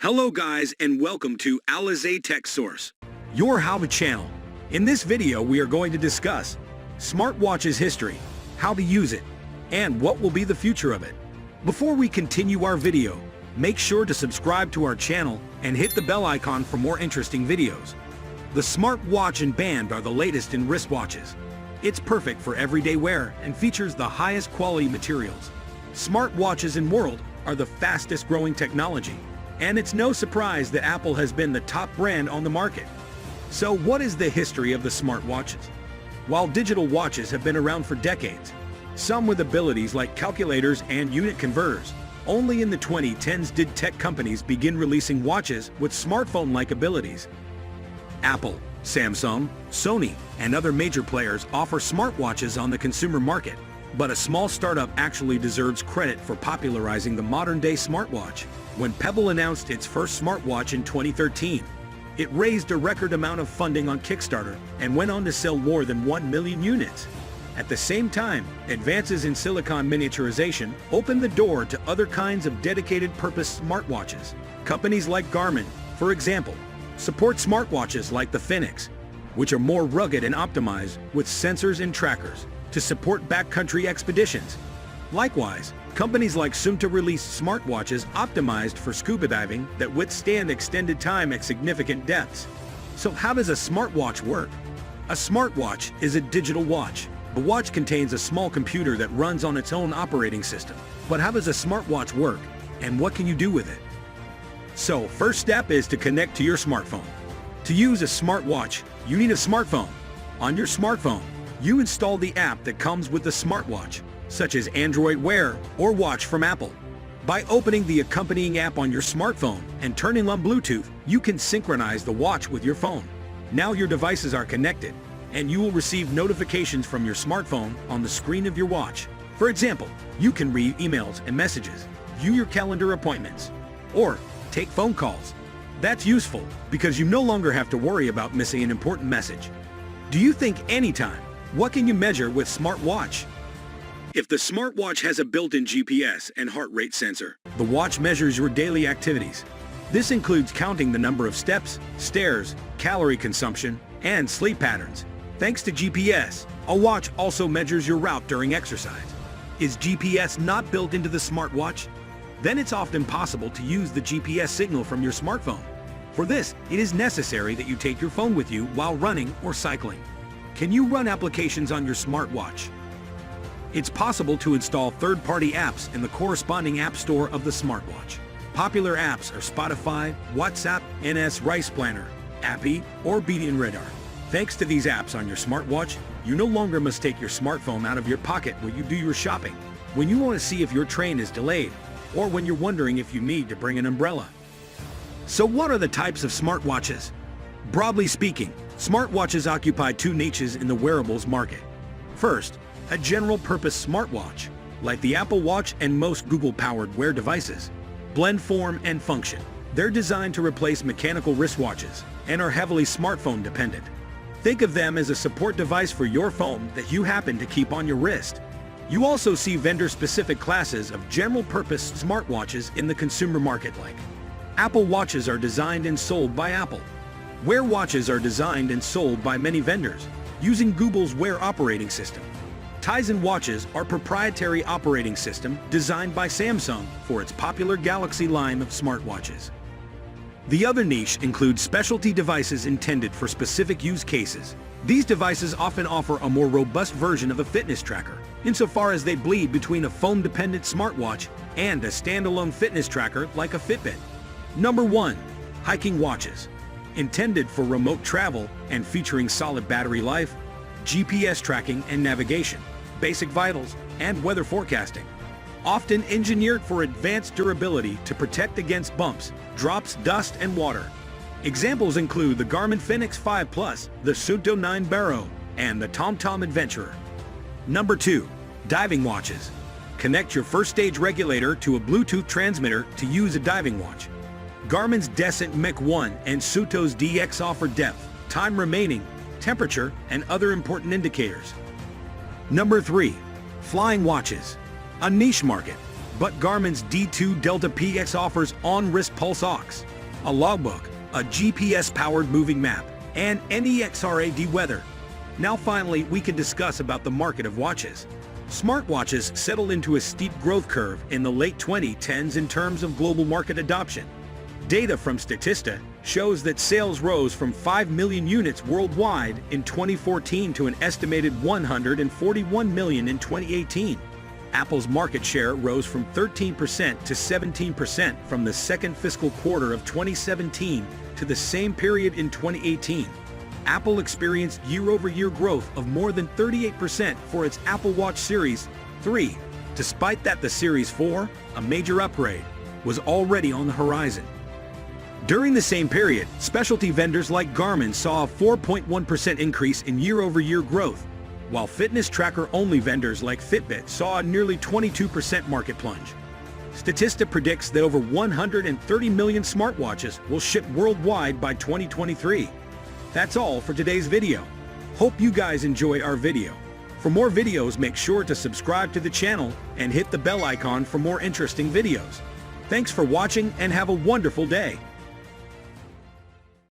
Hello guys and welcome to Alizay Tech Source, your how-to channel. In this video we are going to discuss smartwatch's history, how to use it, and what will be the future of it. Before we continue our video, make sure to subscribe to our channel and hit the bell icon for more interesting videos. The SmartWatch and Band are the latest in wristwatches. It's perfect for everyday wear and features the highest quality materials. Smartwatches in the world are the fastest growing technology, and it's no surprise that Apple has been the top brand on the market. So what is the history of the smartwatches? While digital watches have been around for decades, some with abilities like calculators and unit converters, only in the 2010s did tech companies begin releasing watches with smartphone-like abilities. Apple, Samsung, Sony, and other major players offer smartwatches on the consumer market, but a small startup actually deserves credit for popularizing the modern-day smartwatch. When Pebble announced its first smartwatch in 2013, it raised a record amount of funding on Kickstarter and went on to sell more than 1 million units. At the same time, advances in silicon miniaturization opened the door to other kinds of dedicated purpose smartwatches. Companies like Garmin, for example, support smartwatches like the Phoenix, which are more rugged and optimized with sensors and trackers to support backcountry expeditions. Likewise, companies like Suunto released smartwatches optimized for scuba diving that withstand extended time at significant depths. So how does a smartwatch work? A smartwatch is a digital watch. The watch contains a small computer that runs on its own operating system. But how does a smartwatch work, and what can you do with it? So, first step is to connect to your smartphone. To use a smartwatch, you need a smartphone. On your smartphone, you install the app that comes with the smartwatch, such as Android Wear or Watch from Apple. By opening the accompanying app on your smartphone and turning on Bluetooth, you can synchronize the watch with your phone. Now your devices are connected, and you will receive notifications from your smartphone on the screen of your watch. For example, you can read emails and messages, view your calendar appointments, or take phone calls. That's useful because you no longer have to worry about missing an important message. Do you think anytime? What can you measure with smartwatch? If the smartwatch has a built-in GPS and heart rate sensor, the watch measures your daily activities. This includes counting the number of steps, stairs, calorie consumption, and sleep patterns. Thanks to GPS, a watch also measures your route during exercise. Is GPS not built into the smartwatch? Then it's often possible to use the GPS signal from your smartphone. For this, it is necessary that you take your phone with you while running or cycling. Can you run applications on your smartwatch? It's possible to install third-party apps in the corresponding app store of the smartwatch. Popular apps are Spotify, WhatsApp, NS Rice Planner, Appy, or Beacon Radar. Thanks to these apps on your smartwatch, you no longer must take your smartphone out of your pocket when you do your shopping, when you want to see if your train is delayed, or when you're wondering if you need to bring an umbrella. So what are the types of smartwatches? Broadly speaking, smartwatches occupy two niches in the wearables market. First, a general-purpose smartwatch, like the Apple Watch and most Google-powered Wear devices, blend form and function. They're designed to replace mechanical wristwatches and are heavily smartphone-dependent. Think of them as a support device for your phone that you happen to keep on your wrist. You also see vendor-specific classes of general-purpose smartwatches in the consumer market like Apple Watches are designed and sold by Apple. Wear watches are designed and sold by many vendors, using Google's Wear operating system. Tizen watches are proprietary operating system designed by Samsung for its popular Galaxy line of smartwatches. The other niche includes specialty devices intended for specific use cases. These devices often offer a more robust version of a fitness tracker, insofar as they bleed between a phone-dependent smartwatch and a standalone fitness tracker like a Fitbit. Number 1. Hiking watches. Intended for remote travel and featuring solid battery life, GPS tracking and navigation, basic vitals, and weather forecasting. Often engineered for advanced durability to protect against bumps, drops, dust, and water. Examples include the Garmin Fenix 5 Plus, the Suunto 9 Barrow, and the TomTom Adventurer. Number 2. Diving watches. Connect your first stage regulator to a Bluetooth transmitter to use a diving watch. Garmin's Descent Mech 1 and Suunto's DX offer depth, time remaining, temperature, and other important indicators. Number 3. Flying watches. A niche market, but Garmin's D2 Delta PX offers on-wrist pulse ox, a logbook, a GPS-powered moving map, and NEXRAD weather. Now finally, we can discuss about the market of watches. Smartwatches settled into a steep growth curve in the late 2010s in terms of global market adoption. Data from Statista shows that sales rose from 5 million units worldwide in 2014 to an estimated 141 million in 2018. Apple's market share rose from 13% to 17% from the second fiscal quarter of 2017 to the same period in 2018. Apple experienced year-over-year growth of more than 38% for its Apple Watch Series 3. Despite that, the Series 4, a major upgrade, was already on the horizon. During the same period, specialty vendors like Garmin saw a 4.1% increase in year-over-year growth, while fitness tracker-only vendors like Fitbit saw a nearly 22% market plunge. Statista predicts that over 130 million smartwatches will ship worldwide by 2023. That's all for today's video. Hope you guys enjoy our video. For more videos, make sure to subscribe to the channel and hit the bell icon for more interesting videos. Thanks for watching and have a wonderful day.